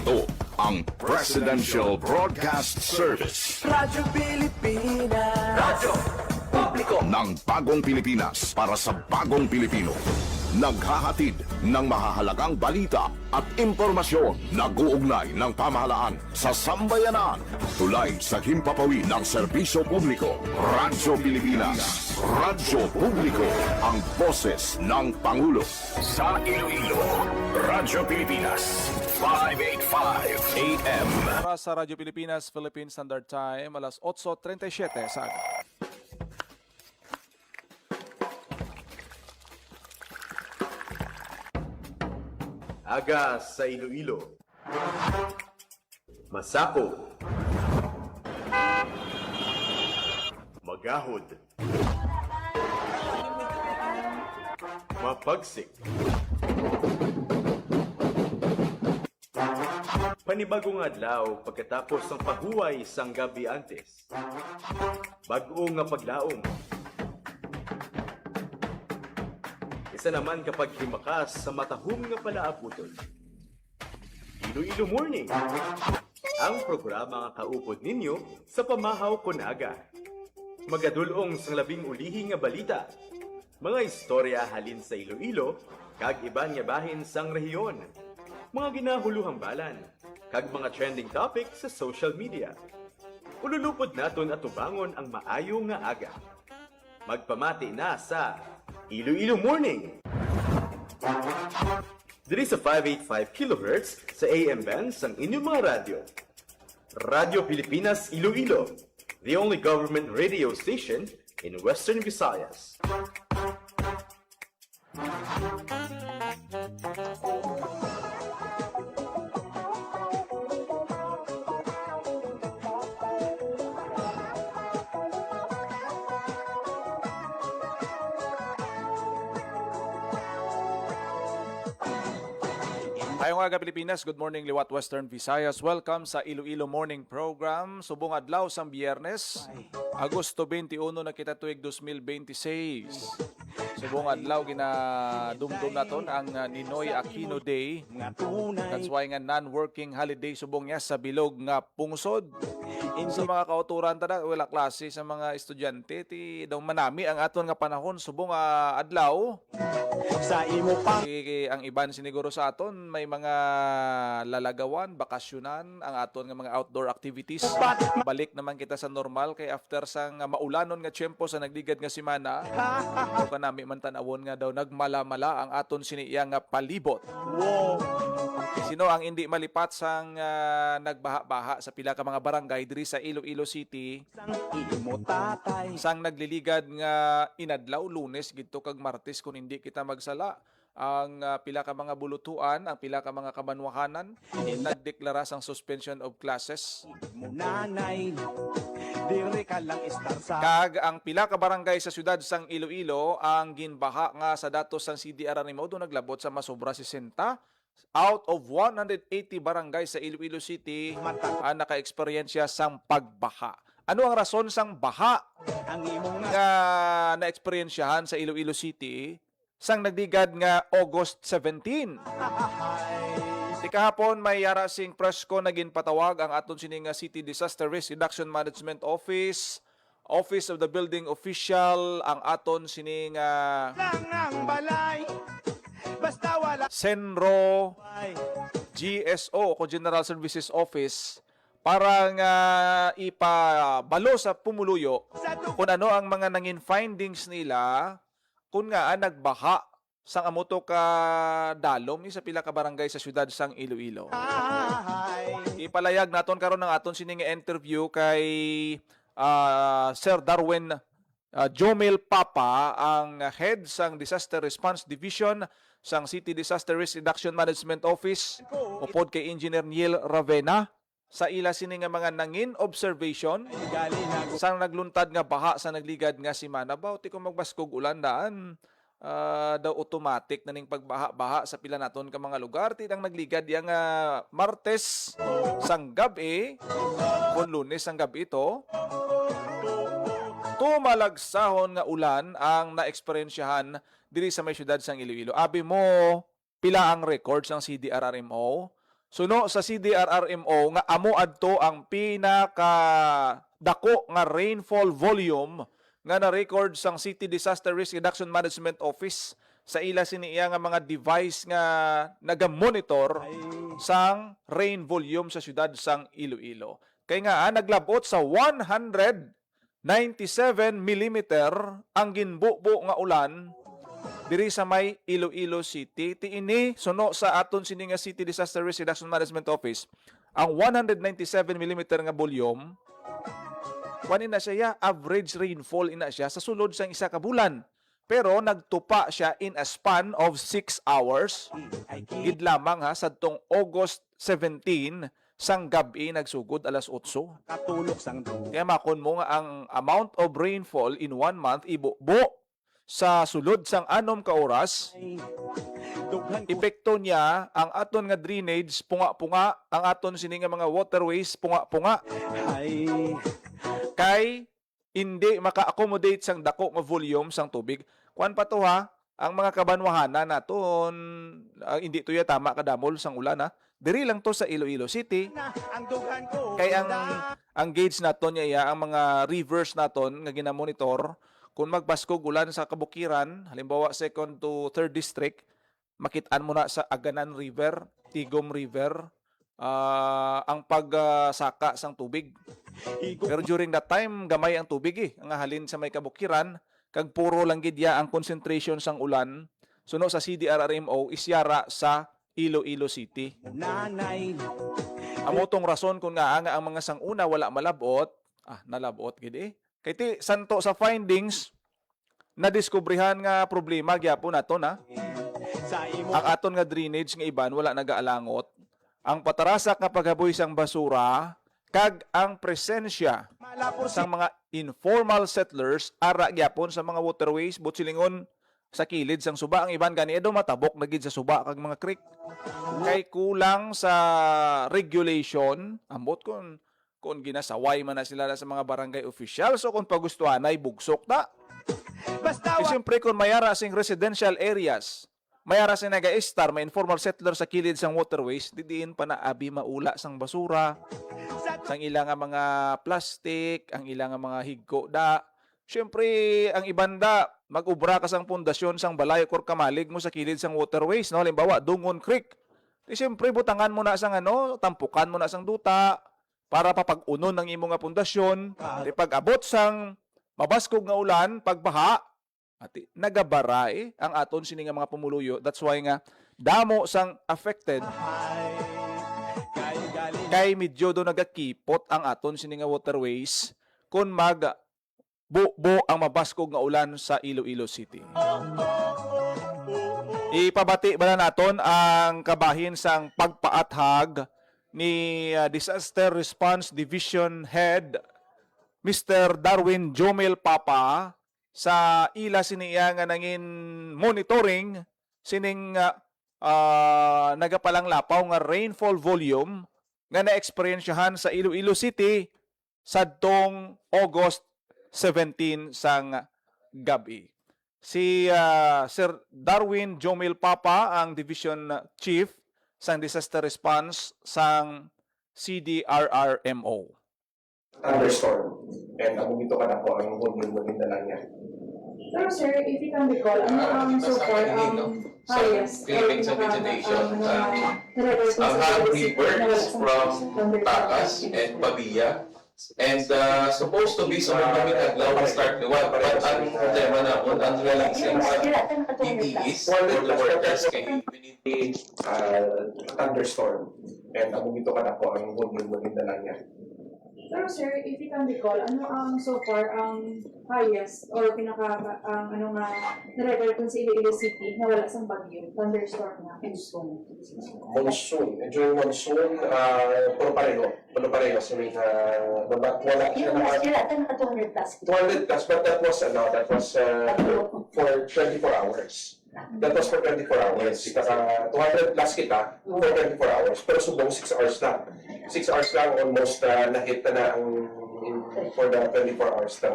Ito ang Presidential Broadcast Service. Radyo Pilipinas. Radyo Publiko Ng bagong Pilipinas para sa bagong Pilipino. Naghahatid ng mahahalagang balita at impormasyon na guugnay ng pamahalaan sa sambayanan. Tulay sa himpapawid ng serbisyo publiko. Radyo Pilipinas. Radyo Publiko. Ang boses ng Pangulo. Sa Iloilo, Radyo Pilipinas. 585 AM. Para sa Radyo Pilipinas, Philippine Standard Time, alas 8:37 sa aga. Aga sa Iloilo. Masako. Magahod. Mapagsik. Panibagong adlaw pagkatapos ng paghuway sang gabi antes. Bag-o nga paglaom. Isa naman kapag himakas sa matahong nga palaabuton. Iloilo Morning, ang programa nga kaupod ninyo sa pamahaw kon aga. Magadulong sang labing ulihi nga balita, mga istorya halin sa Iloilo, kag iban nga bahin sang rehiyon, mga ginahuluhang balan, kag mga trending topic sa social media. Ululupod naton at tubangon ang maayo nga aga. Magpamati na sa Iloilo Morning! Diri sa 585 kHz sa AM band sang inyong mga radyo. Radyo Pilipinas Iloilo, the only government radio station in Western Visayas. Ayong aga Pilipinas, good morning liwat Western Visayas. Welcome sa Iloilo Morning Program. Subong adlaw sang Biyernes, Agosto 21 na kita tuig 2026. Subong adlaw ginadumdum naton ang Ninoy Aquino Day. That's why nga non-working holiday subong niya sa bilog nga pungsod. Sa mga kauturan tada wala klase sa mga estudyante ti daw manami ang aton nga panahon subong adlaw. Sa imo pang Ang iban siniguro sa aton may mga lalagawan, bakasyonan, ang aton nga mga outdoor activities. Balik naman kita sa normal kay after sang maulanon nga tiyempo sa nagligad nga semana. O kanami man tanawon nga daw nagmala-mala ang aton siniya nga palibot. Sino ang hindi malipat sang nagbaha-baha sa pila ka mga barangay diri sa Iloilo City? imo tatay. Sang nagliligad nga inadlaw Lunes gidto kag Martes kung hindi kita magsala ang pila ka mga bulutuan, ang pila ka mga kabanwahanan nagdeklara sang suspension of classes. Mo nanay. Dire ka lang estar sa Kag ang pila ka barangay sa syudad sang Iloilo ang ginbaha nga sa datos sang CDR-RMO do naglabot sa masobra 60 out of 180 barangay sa Iloilo City ang naka-eksperyensya sang pagbaha. Ano ang rason sang baha ang imong nga nga na-eksperyensyahan sa Iloilo City sang nagdigad nga August 17? Di kahapon may yara sing presko na ginpatawag ang aton sining City Disaster Risk Reduction Management Office, Office of the Building Official, ang aton sining lang ang balay. Basta wala Senro, ay GSO o General Services Office para nga ipabalo sa pumuluyo sa kung ano ang mga nangin findings nila kung nga nagbaha sang amuto ka dalom sa pila ka barangay sa syudad sang Iloilo. ay. Ipalayag naton karon ng aton sining interview kay Sir Darwin Jomel Papa, ang head sang Disaster Response Division sang City Disaster Risk Reduction Management Office upod kay Engineer Neil Ravena sa ila sini nga mga nangin observation Gali na sang nagluntad nga baha sa nagligad nga semana. Bawti kung magbaskog ulan daan daw automatic na ning pagbaha-baha sa pila naton ka mga lugar. Tidang nagligad yang Martes sang gabi, kung Lunes sang gabi ito, tumalagsahon nga ulan ang naeksperyensyahan diri sa may syudad sang Iloilo. Abi mo, pila ang records ng CDR-RMO Suno sa CDRRMO nga amo adto ang pinaka dako nga rainfall volume nga na-record sang City Disaster Risk Reduction Management Office sa ila siniya nga mga device nga naga-monitor sang rain volume sa syudad sang Iloilo. Kay nga naglabot sa 197 millimeter ang ginbubo nga ulan diri sa may Iloilo City. Tiini suno sa aton sini nga City Disaster Risk Reduction Management Office ang 197 mm nga volume kuan na siya average rainfall ina siya sa sulod sang isa ka bulan. Pero nagtupa siya in a span of 6 hours. Gid lamang ha sadtong August 17 sang gabi nagsugod alas 8. Katulog sang dugo. Kaya makon mo nga ang amount of rainfall in 1 month ibubo sa sulod sang 6 ka oras. Dughan ko Epekto niya ang aton nga drainage punga-punga, ang aton sini nga mga waterways punga-punga ay kay hindi maka-accommodate sang dako nga volume sang tubig. Kuan pa to ha, ang mga kabanwahanan naton hindi to ya tama kadamol sang ulan ha. Diri lang to sa Iloilo City. na ang dughan ko. Kay ang gauge naton niya ang mga rivers naton nga ginamonitor kung magbaskog ulan sa kabukiran, halimbawa 2nd to 3rd district, makitaan mo na sa Aganan River, Tigom River, ang pagsaka sang tubig. Pero during that time, gamay ang tubig ang halin sa may kabukiran, kag puro lang gidya ang concentration sang ulan, suno sa CDRRMO, isyara sa Iloilo City. Nanay. Amotong rason kung nga ang mga sanguna wala malabot, nalabot gid Kay ti santo sa findings na diskubrihan nga problema gyapon naton Sa imo ang aton nga drainage nga iban wala nagaalangot. Ang patarasak nga paghaboy sang basura kag ang presensya malapor sang mga informal settlers ara gyapon sa mga waterways butsilingon sa kilid sang suba ang iban gani edo matabok na gid sa suba kag mga creek. Kay kulang sa regulation ambot kung ginasaway man na sila sa mga barangay officials o kung pagustuhan ay bugsok na. basta E siyempre kung mayara sing residential areas, mayara sing naga-star, may informal settler sa kilid sang waterways, didiin pa na abi maula sang basura, sang ilang nga mga plastic, ang ilang nga mga higko da. Siyempre, ang ibanda, mag-ubra ka sang pundasyon sang balay or kamalig mo sa kilid sang waterways, no? Halimbawa, Dungon Creek. Di siyempre, butangan mo na sang tampukan mo na sang duta, para papag-unon ng imo nga pundasyon, di pag-abot sang mabaskog nga ulan, pagbaha, at nagabara ang aton sini nga mga pumuluyo. That's why nga damo sang affected kay galing kay medyo do nagakipot ang aton sini nga waterways kung mag bubo ang mabaskog nga ulan sa Iloilo City. Ipabati ba na naton ang kabahin sang pagpaathag ni Disaster Response Division Head Mr. Darwin Jomel Papa sa ila siniya nga nangin monitoring sining nagapalang lapaw nga rainfall volume nga na-experiensyahan sa Iloilo City sadtong August 17 sang gabi. Si Sir Darwin Jomel Papa ang Division Chief sang Disaster Response sang CDRRMO. Thunderstorm. And ang bumito ka na po ang volume na lang niya. Pero sir, if you can recall, ano ang so far highest Philippine vegetation. Have reverts from Takas and Pabilla. And supposed to be some kami adlaw start ni what, but ang problema na ang releasing sa PPEs for the workers kay we need Thunderstorm. And ang bumito ka na po ang volume na lang niya. Pero sir, if you can recall, ano ang so far ang highest or pinaka ano nga na-record kung sa Iloilo City na wala sang bagyo, thunderstorm na Monsoon. During monsoon, puro pareho. So may wala siya naman. 200 plus. 200 plus, but that was for 24 hours. That was for 24 hours. 200 plus kita for 24 hours. Pero subong 6 hours lang. 6 hours lang almost na-hit na ang for the 24 hours na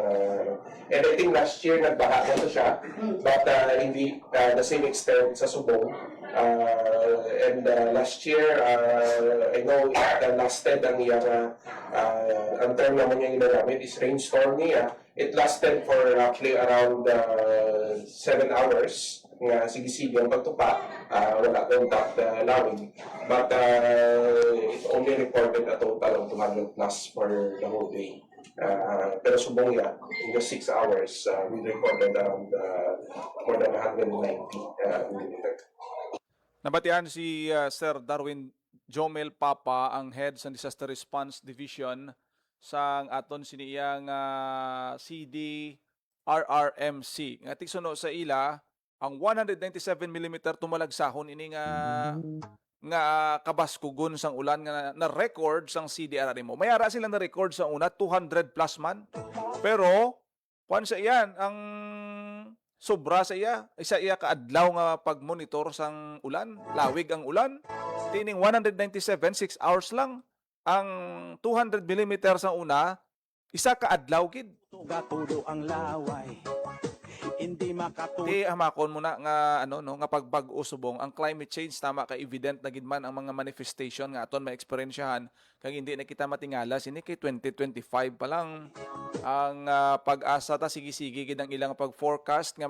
and I think last year nagbaha na siya but hindi the same extent sa subong and last year, I know it lasted ang iyang ang term naman niya ginagamit is rainstorm niya. It lasted for roughly around 7 hours nga sige-sige ang pagtupa, wala contact lawin. But it only reported a total of 200 plus for the whole day. Pero subong niya, in the 6 hours, we recorded around more than 190 millimeter. Nabatian si Sir Darwin Jomel Papa, ang head sa Disaster Response Division sang aton siniyang CD RRMC. Nga tiksuno sa ila, ang 197 mm tumalagsahon ini nga kabaskugon sang ulan nga na-record sang CDRRMO. Mayara silang na-record sa una 200 plus man. Pero kuan sa iyan ang sobra sa iya, isa iya kaadlaw nga pag-monitor sang ulan, lawig ang ulan. Tining 197 6 hours lang. Ang 200 mm sang una, isa kaadlaw gid. Gatulo ang laway. Hindi makatulog. Hamakon mo na nga nga pagbag-usubong ang climate change tama ka evident na gid man ang mga manifestation nga aton maexperyensyahan kag hindi na kita matingala sini kay 2025 pa lang ang pag-asa ta sige-sige gid ang ilang pag-forecast nga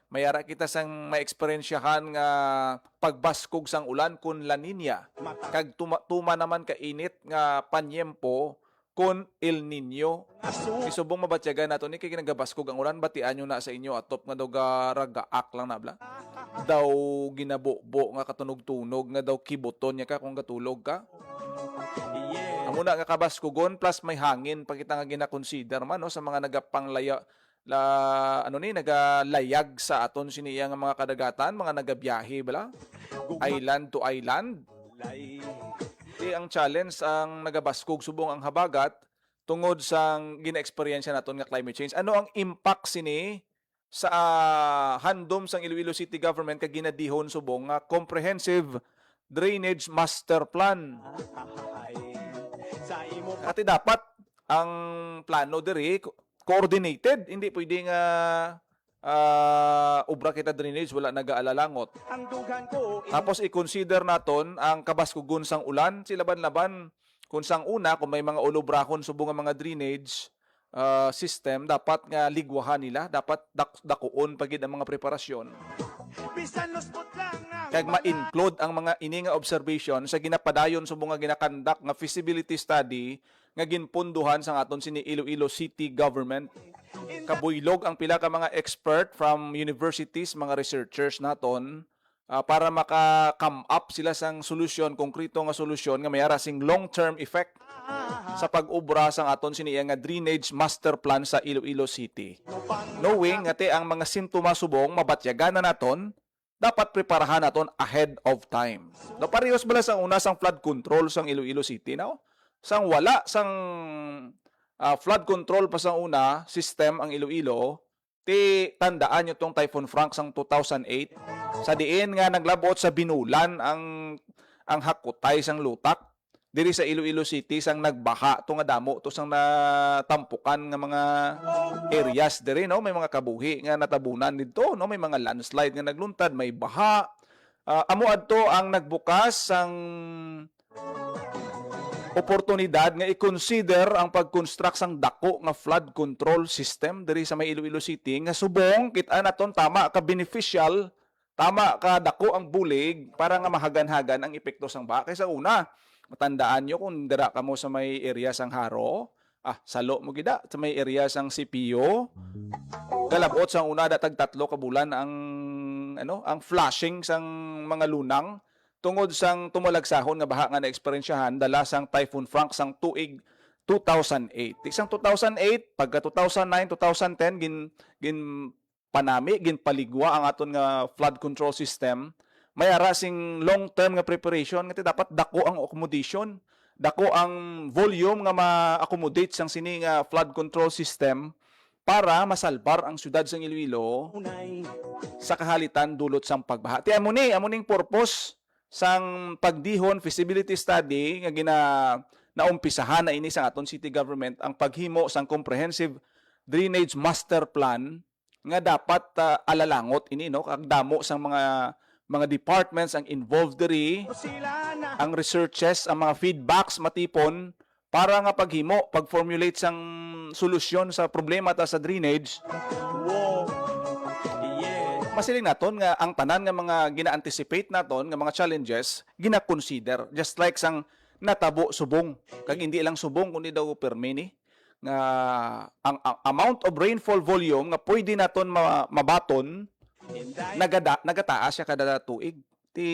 mayara kita sang maexperyensyahan nga pagbaskog sang ulan kun La Nina kag tuma naman ka init nga panyempo kun El Nino. Isubong mabatyagan nato ni kay ginagabaskog ang ulan, batian nyo na sa inyo atop nga daw garagaak lang na bla. Daw ginabubo nga katunog-tunog nga daw kibuton niya ka kung gatulog ka. Amo na nga kabaskogon plus may hangin pag kita nga gina-consider man no sa mga nagapanglaya nagalayag sa aton siniya nga mga kadagatan, mga nagabiyahe bala. Island to island. Ang challenge ang nagabaskog subong ang habagat tungod sang gina-experience naton nga climate change. Ano ang impact sini sa handom sang Iloilo City Government kag ginadihon subong nga comprehensive drainage master plan. Ati dapat ang plano diri coordinated, hindi pwede nga ubra kita drainage wala nagaalalangot. Tapos i-consider naton ang kabaskugon sang ulan, silaban-laban kung sang una kung may mga ulubrahon subong nga mga drainage system dapat nga ligwahan nila, dapat dakuon pagid ang mga preparasyon. Kag ma-include ang mga ini nga observation sa ginapadayon subong nga ginakandak nga feasibility study nga ginpunduhan sang aton sini Iloilo City Government. Kabuylog ang pila ka mga expert from universities, mga researchers naton para maka-come up sila sang solusyon, konkreto nga solusyon nga mayara sing long-term effect sa pag-ubra sang aton siniya nga drainage master plan sa Iloilo City. Knowing nga ang mga simptomas subong mabatyagan na naton, dapat preparahan naton ahead of time. No parehas bala sang una sang flood control sang Iloilo City now. Sang wala sang flood control pa sa una system ang Iloilo, tandaan nyo tong Typhoon Frank sang 2008 sa diin nga naglabot sa binulan ang hakutay sang lutak diri sa Iloilo City sang nagbaha to nga damo to sang natampukan nga mga areas diri no, may mga kabuhi nga natabunan didto no, may mga landslide nga nagluntad, may baha. Amo adto ang nagbukas sang oportunidad nga i-consider ang pag-construct sang dako nga flood control system diri sa may Iloilo City nga subong kita naton tama ka beneficial, tama ka dako ang bulig para nga mahagan-hagan ang epekto sang baha. Kaysa una, matandaan nyo kung dira ka mo sa may area sang Haro, salo mo gida sa may area sang CPO. Galabot sang una datag 3 ka bulan ang flashing sang mga lunang tungod sang tumalagsahon nga baha nga naeksperyensyahan dala sang Typhoon Frank sang tuig 2008. Isang 2008 pagka 2009, 2010 gin panami, gin paligwa ang aton nga flood control system. Mayara sing long-term nga preparation nga dapat dako ang accommodation, dako ang volume nga ma-accommodate sang sini nga flood control system para masalbar ang syudad sang Iloilo sa kahalitan dulot sang pagbaha. Ti amuning purpose sang pagdihon feasibility study nga naumpisahan na ini sa aton city government ang paghimo sang comprehensive drainage master plan nga dapat alalangot ini no kag damo sang mga mga departments ang involved diri, ang researches, ang mga feedbacks matipon para nga paghimo, pag-formulate sang solusyon sa problema ta sa drainage. Masiling naton nga ang tanan nga mga gina-anticipate naton nga mga challenges gina-consider, just like sang natabo subong, kag hindi lang subong kundi daw permini nga ang amount of rainfall volume nga pwede naton mabaton nagataas siya kada tuig. Ti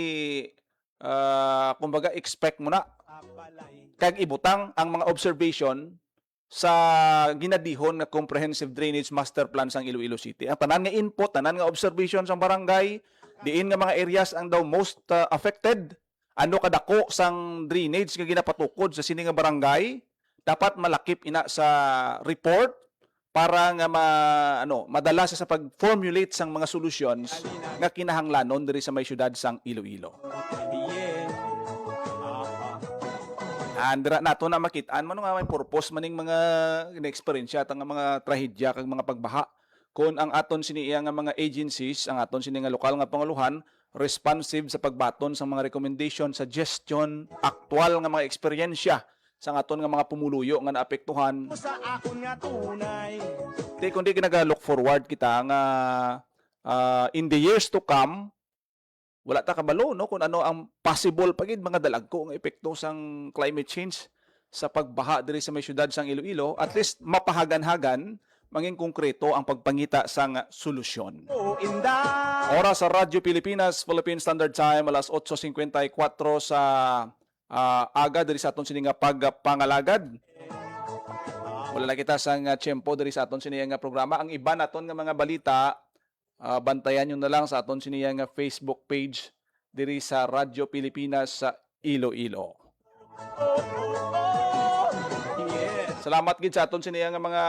kumbaga expect mo na kag ibutang ang mga observation sa ginadihon nga comprehensive drainage master plan sang Iloilo City. Ang tanan nga input, tanan nga observation sang barangay, diin nga mga areas ang daw most affected, ano kadako sang drainage nga ginapatukod sa sini nga barangay, dapat malakip ina sa report para nga madala sa pag-formulate sang mga solutions nga kinahanglanon diri sa may syudad sang Iloilo. Andra nato na makitaan man nga may purpose maning mga na-experience at nga mga trahedya kag mga pagbaha kun ang aton siniya nga mga agencies, ang aton sini nga lokal nga panguluhan responsive sa pagbaton sa mga recommendation, suggestion, aktual nga mga eksperyensya sa aton nga mga pumuluyo nga naapektuhan. Kundi kinaga-look forward kita nga in the years to come, wala ta kabalo no kung ano ang possible pagid mga dalagko nga epekto sang climate change sa pagbaha diri sa may syudad sang Iloilo. At least mapahagan-hagan manging konkreto ang pagpangita sang solusyon. Oras sa Radyo Pilipinas, Philippine Standard Time, alas 8:54 sa aga diri sa aton sini nga pagpangalagad. Wala na kita sang tiyempo diri sa aton sini nga programa. Ang iba naton nga mga balita, bantayan nyo na lang sa aton siniya nga Facebook page diri sa Radyo Pilipinas sa Iloilo. Salamat gid sa aton siniya nga mga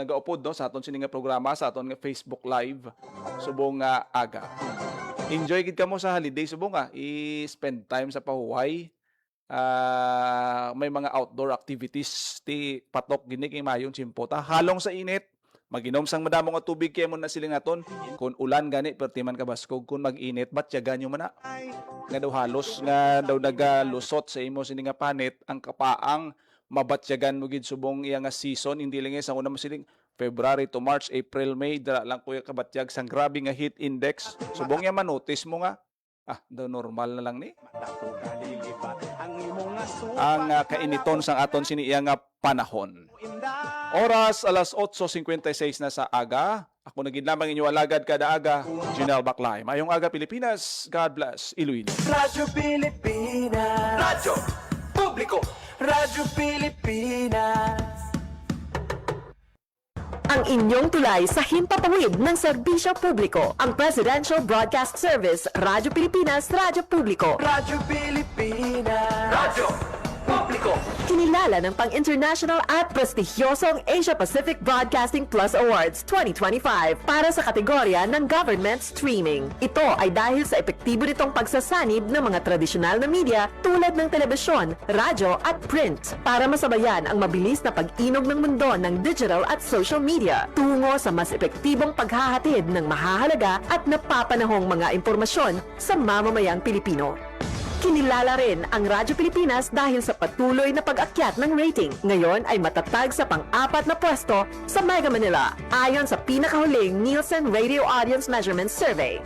nagaupod no sa aton siniya nga programa sa aton nga Facebook Live subong nga aga. Enjoy gid kamo sa holiday subong nga i-spend time sa pahuway. May mga outdoor activities ti patok gini kay mayong chimpota halong sa init. Maginom sang madamong nga tubig kay mo na siling naton. Kung ulan gani perti man kabaskog, kung mag-init batyagan nyo man na. Nga daw halos nga daw nagalusot sa imo sini nga panit ang kapaang mabatyagan mo gid subong iya nga season, hindi lang sa una masiling February to March, April, May, dala lang kuya kabatyag sang grabe nga heat index. Subong ya manotice mo nga daw normal na lang ni. Ang kainiton sang aton sini iya nga panahon. Oras alas 8:56 na sa aga. Ako naging lamang inyo alagad kada aga. Junel Baclay. Mayong aga Pilipinas. God bless Iloilo. Radyo Pilipinas. Radyo Publiko. Radyo Pilipinas. Ang inyong tulay sa himpapawid ng serbisyo publiko. Ang Presidential Broadcast Service, Radyo Pilipinas, Radyo Publiko. Radyo Pilipinas. Radyo Publiko. Kinilala ng pang-international at prestigyosong Asia Pacific Broadcasting Plus Awards 2025 para sa kategorya ng Government Streaming. Ito ay dahil sa epektibo nitong pagsasanib ng mga tradisyonal na media tulad ng telebisyon, radyo at print para masabayan ang mabilis na pag-inog ng mundo ng digital at social media tungo sa mas epektibong paghahatid ng mahahalaga at napapanahong mga impormasyon sa mamamayang Pilipino. Kinilala rin ang Radyo Pilipinas dahil sa patuloy na pag-akyat ng rating. Ngayon ay matatag sa pang-4 na pwesto sa Mega Manila ayon sa pinakahuling Nielsen Radio Audience Measurement Survey.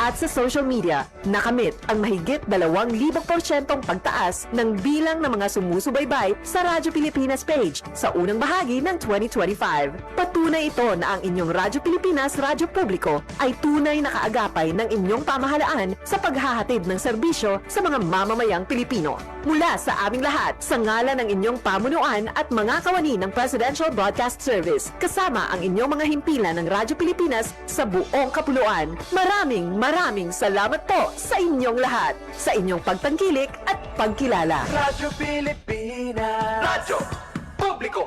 At sa social media, nakamit ang mahigit 2,000% pagtaas ng bilang ng mga sumusubaybay sa Radyo Pilipinas page sa unang bahagi ng 2025. Patunay ito na ang inyong Radyo Pilipinas Radyo Publiko ay tunay na kaagapay ng inyong pamahalaan sa paghahatid ng serbisyo sa mga mamamayang Pilipino. Mula sa aming lahat, sa ngalan ng inyong pamunuan at mga kawani ng Presidential Broadcast Service, kasama ang inyong mga himpilan ng Radyo Pilipinas sa buong kapuluan. Maraming salamat po sa inyong lahat, sa inyong pagtangkilik at pagkilala. Radyo Pilipinas. Radyo Publiko.